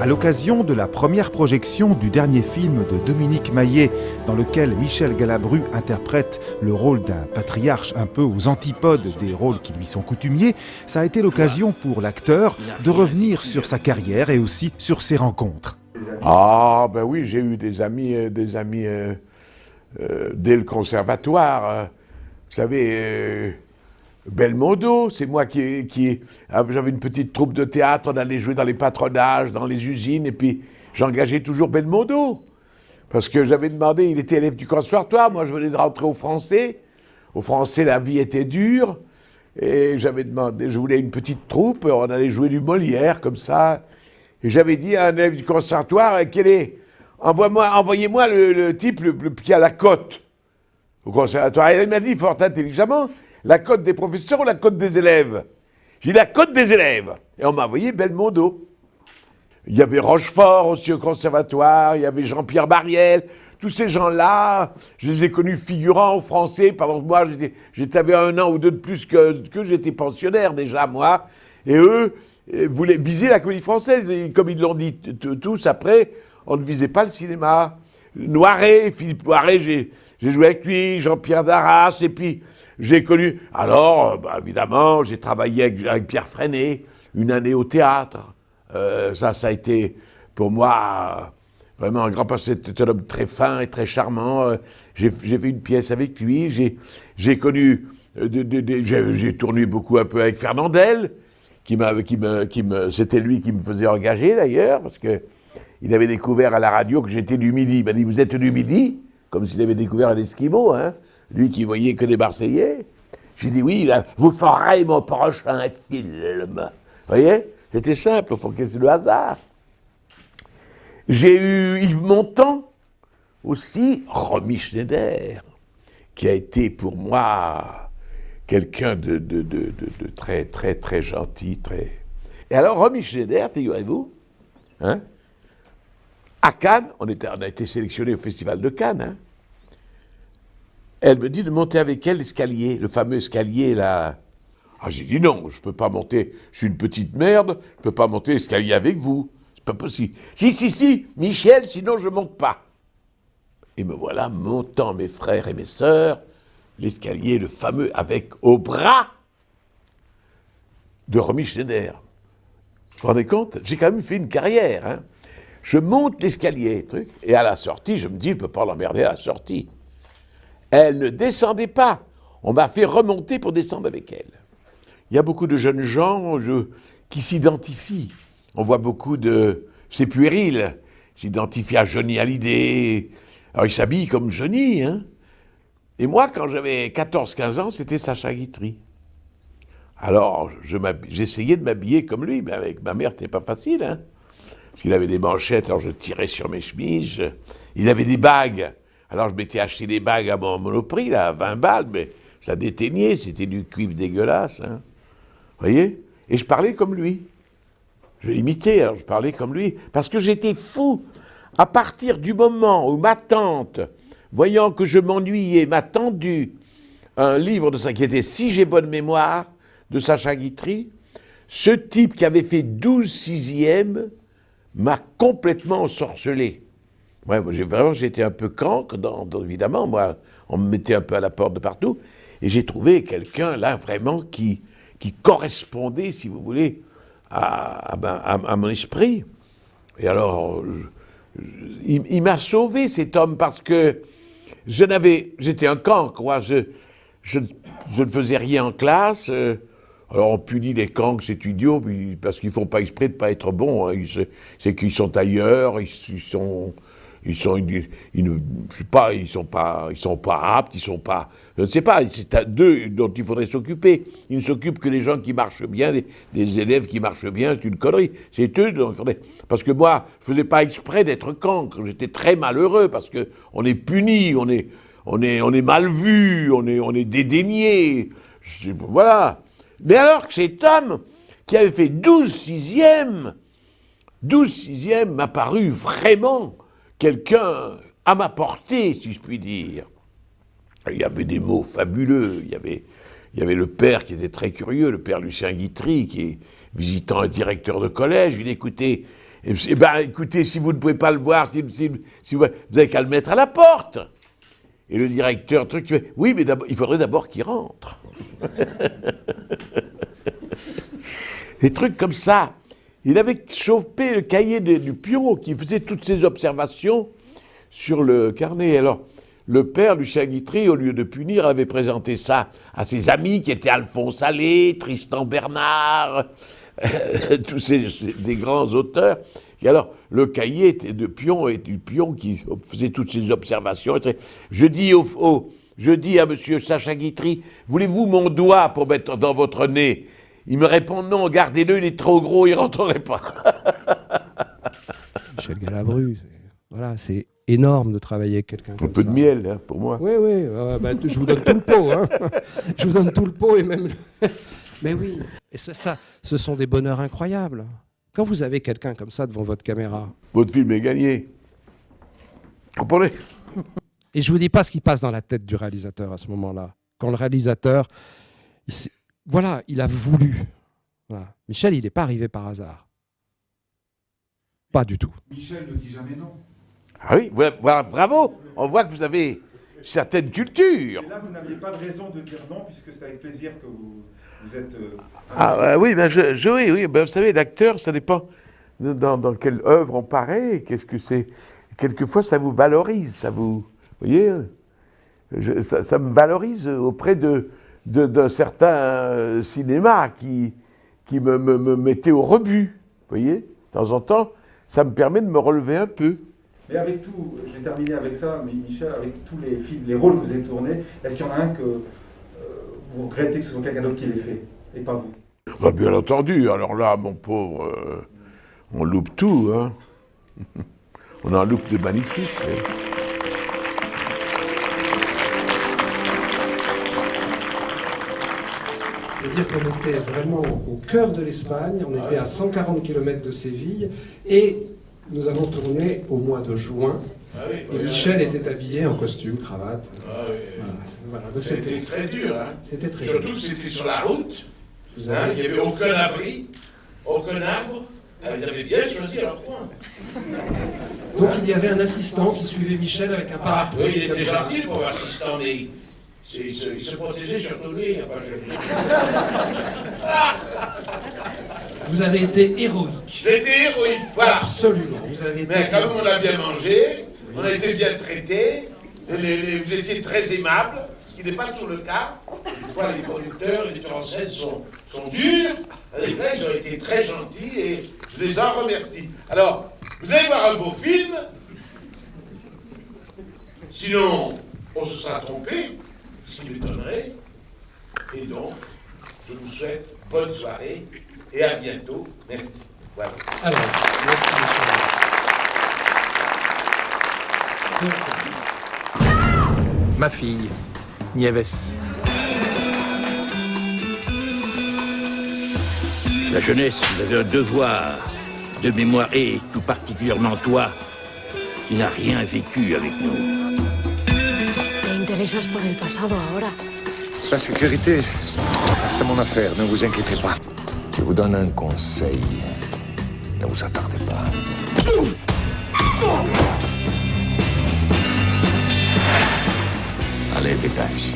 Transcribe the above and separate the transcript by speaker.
Speaker 1: l'occasion de la première projection du dernier film de Dominique Maillet, dans lequel Michel Galabru interprète le rôle d'un patriarche un peu aux antipodes des rôles qui lui sont coutumiers, ça a été l'occasion pour l'acteur de revenir sur sa carrière et aussi sur ses rencontres.
Speaker 2: Ah ben oui, j'ai eu des amis dès le conservatoire. Vous savez, Belmondo, c'est moi qui j'avais une petite troupe de théâtre, on allait jouer dans les patronages, dans les usines, et puis j'engageais toujours Belmondo. Parce que j'avais demandé, il était élève du conservatoire, moi je venais de rentrer au Français. Au Français, la vie était dure, et j'avais demandé, je voulais une petite troupe, on allait jouer du Molière, comme ça. Et j'avais dit à un élève du conservatoire, envoyez-moi le type qui a la cote au conservatoire. Et il m'a dit fort intelligemment, la cote des professeurs ou la cote des élèves? J'ai dit la cote des élèves. Et on m'a envoyé Belmondo. Il y avait Rochefort aussi au conservatoire, il y avait Jean-Pierre Bariel. Tous ces gens-là, je les ai connus figurants au Français. Pendant que moi, j'avais 1 an ou 2 de plus que j'étais pensionnaire déjà, moi. Et eux voulaient viser la comédie française. Et comme ils l'ont dit tous après, on ne visait pas le cinéma. Noiret, Philippe Noiret, j'ai joué avec lui, Jean-Pierre Darras, et puis j'ai connu... Alors, évidemment, j'ai travaillé avec Pierre Freinet, 1 année au théâtre. Ça a été, pour moi, vraiment un grand passé. C'était un homme très fin et très charmant. J'ai fait une pièce avec lui. J'ai connu... j'ai tourné beaucoup un peu avec Fernandel, c'était lui qui me faisait engager, d'ailleurs, parce qu'il avait découvert à la radio que j'étais du Midi. Il m'a dit, vous êtes du Midi? Comme s'il avait découvert un Esquimau, hein. Lui qui voyait que des Marseillais. J'ai dit, oui, là, vous ferez mon prochain film. Vous voyez? C'était simple, au fond, c'est le hasard. J'ai eu Yves Montand, aussi, Romy Schneider, qui a été pour moi quelqu'un de très, très, très gentil. Et alors, Romy Schneider, figurez-vous, hein, à Cannes, on a été sélectionné au Festival de Cannes, hein. Elle me dit de monter avec elle l'escalier, le fameux escalier là. Ah, j'ai dit non, je peux pas monter, je suis une petite merde, je peux pas monter l'escalier avec vous, c'est pas possible. Si, Michel, sinon je monte pas. Et me voilà montant, mes frères et mes sœurs, l'escalier, le fameux, avec au bras de Romy Schneider. Vous vous rendez compte? J'ai quand même fait une carrière, hein. Je monte l'escalier, et à la sortie, je me dis, je ne peux pas l'emmerder à la sortie. Elle ne descendait pas. On m'a fait remonter pour descendre avec elle. Il y a beaucoup de jeunes gens qui s'identifient. On voit beaucoup de... C'est puéril. S'identifient à Johnny Hallyday. Alors, ils s'habillent comme Johnny, hein. Et moi, quand j'avais 14-15 ans, c'était Sacha Guitry. Alors, j'essayais de m'habiller comme lui, mais avec ma mère, c'était pas facile, hein. Parce qu'il avait des manchettes, alors je tirais sur mes chemises. Il avait des bagues. Alors je m'étais acheté des bagues à mon Monoprix, là, à 20 balles, mais ça déteignait, c'était du cuivre dégueulasse, hein. Vous voyez? Et je parlais comme lui. Je l'imitais, alors je parlais comme lui. Parce que j'étais fou. À partir du moment où ma tante, voyant que je m'ennuyais, m'a tendu un livre de ça qui était Si j'ai bonne mémoire, de Sacha Guitry, ce type qui avait fait 12 sixièmes m'a complètement ensorcelé. Ouais, moi, j'étais un peu cancre, évidemment, moi, on me mettait un peu à la porte de partout, et j'ai trouvé quelqu'un, là, vraiment, qui correspondait, si vous voulez, à mon esprit. Et alors, il m'a sauvé, cet homme, parce que j'étais un cancre, quoi, je ne faisais rien en classe. Alors on punit les cancres, c'est idiot, parce qu'ils font pas exprès de pas être bons, hein. C'est qu'ils sont ailleurs, ils sont pas aptes, je ne sais pas, c'est à d'eux dont il faudrait s'occuper. Ils ne s'occupent que des gens qui marchent bien, des élèves qui marchent bien, c'est une connerie. C'est eux dont il faudrait... Parce que moi, je faisais pas exprès d'être cancre, j'étais très malheureux, parce que on est puni, on est mal vu, on est dédaigné, voilà. Mais alors que cet homme, qui avait fait 12 sixièmes m'a paru vraiment quelqu'un à ma portée, si je puis dire. Il y avait des mots fabuleux, il y avait le père qui était très curieux, le père Lucien Guitry, qui est visitant un directeur de collège. Il dit, écoutez, Eh ben, écoutez, si vous ne pouvez pas le voir, si vous avez qu'à le mettre à la porte. Et le directeur, truc, tu fais, oui, mais il faudrait d'abord qu'il rentre. Des trucs comme ça. Il avait chopé le cahier du pion qui faisait toutes ces observations sur le carnet. Alors, le père, Lucien Guitry, au lieu de punir, avait présenté ça à ses amis qui étaient Alphonse Allais, Tristan Bernard, tous des grands auteurs. Et alors, le cahier était de pion et du pion qui faisait toutes ces observations. Je dis à monsieur Sacha Guitry, voulez-vous mon doigt pour mettre dans votre nez? Il me répond non, gardez-le, il est trop gros, il ne rentrerait pas.
Speaker 3: Michel Galabru, voilà, c'est énorme de travailler avec quelqu'un comme ça.
Speaker 2: Un peu de miel, hein, pour moi.
Speaker 3: Oui, je vous donne tout le pot. Hein. Je vous donne tout le pot et même... Mais oui, et ça, ce sont des bonheurs incroyables. Quand vous avez quelqu'un comme ça devant votre caméra...
Speaker 2: Votre film est gagné. Comprenez?
Speaker 3: Et je ne vous dis pas ce qui passe dans la tête du réalisateur à ce moment-là. Quand le réalisateur... il a voulu. Voilà. Michel, il n'est pas arrivé par hasard. Pas du tout.
Speaker 1: Michel ne dit jamais non.
Speaker 2: Ah oui, voilà, bravo. On voit que vous avez certaines cultures.
Speaker 1: Et là, vous n'aviez pas de raison de dire non, puisque c'est avec plaisir que vous êtes...
Speaker 2: Oui, ben oui, ben, vous savez, l'acteur, ça dépend dans quelle œuvre on paraît. Qu'est-ce que c'est? Quelquefois, ça vous valorise, ça vous... Vous voyez, ça me valorise auprès d'un certain cinéma qui me mettait au rebut. Vous voyez, de temps en temps, ça me permet de me relever un peu.
Speaker 1: Mais avec tout, je vais terminer avec ça, mais Michel, avec tous les films, les rôles que vous avez tournés, est-ce qu'il y en a un que vous regrettez que ce soit quelqu'un d'autre qui l'ait fait, et pas vous?
Speaker 2: Bah, bien entendu, alors là, mon pauvre, on loupe tout, hein. On en loupe de magnifiques. Hein.
Speaker 3: C'est-à-dire qu'on était vraiment au cœur de l'Espagne, on était à 140 km de Séville, et nous avons tourné au mois de juin. Et Michel était habillé en costume, cravate.
Speaker 4: Voilà. Donc c'était très dur. Hein.
Speaker 3: C'était très
Speaker 4: Surtout
Speaker 3: dur.
Speaker 4: que c'était sur la route. Il n'y avait aucun abri, aucun arbre. Ils avaient bien choisi leur coin.
Speaker 3: Donc il y avait un assistant qui suivait Michel avec un parapluie.
Speaker 4: Oui, il était gentil pour assistant, mais il se protégeait surtout lui. Enfin,
Speaker 3: Vous avez été héroïque.
Speaker 4: J'ai été héroïque, voilà.
Speaker 3: Absolument. Vous avez été
Speaker 4: Mais comme on a bien mangé, on a été bien traités, vous étiez très aimables, ce qui n'est pas toujours le cas. Des fois, les producteurs, les metteurs en scène sont durs. Avec là, ils ont été très gentils et je les en remercie. Alors, vous allez voir un beau film. Sinon, on se sera trompé, ce qui m'étonnerait. Et donc, je vous souhaite bonne soirée et à bientôt. Merci. Voilà.
Speaker 3: Alors, merci Michel.
Speaker 5: Ma fille, Nieves.
Speaker 6: La jeunesse, vous avez un devoir de mémoire, et tout particulièrement toi, qui n'as rien vécu avec nous.
Speaker 7: Te interesas por el pasado ahora.
Speaker 8: La sécurité, c'est mon affaire, ne vous inquiétez pas. Je vous donne un conseil. Ne vous attardez pas. Allez, dépêche.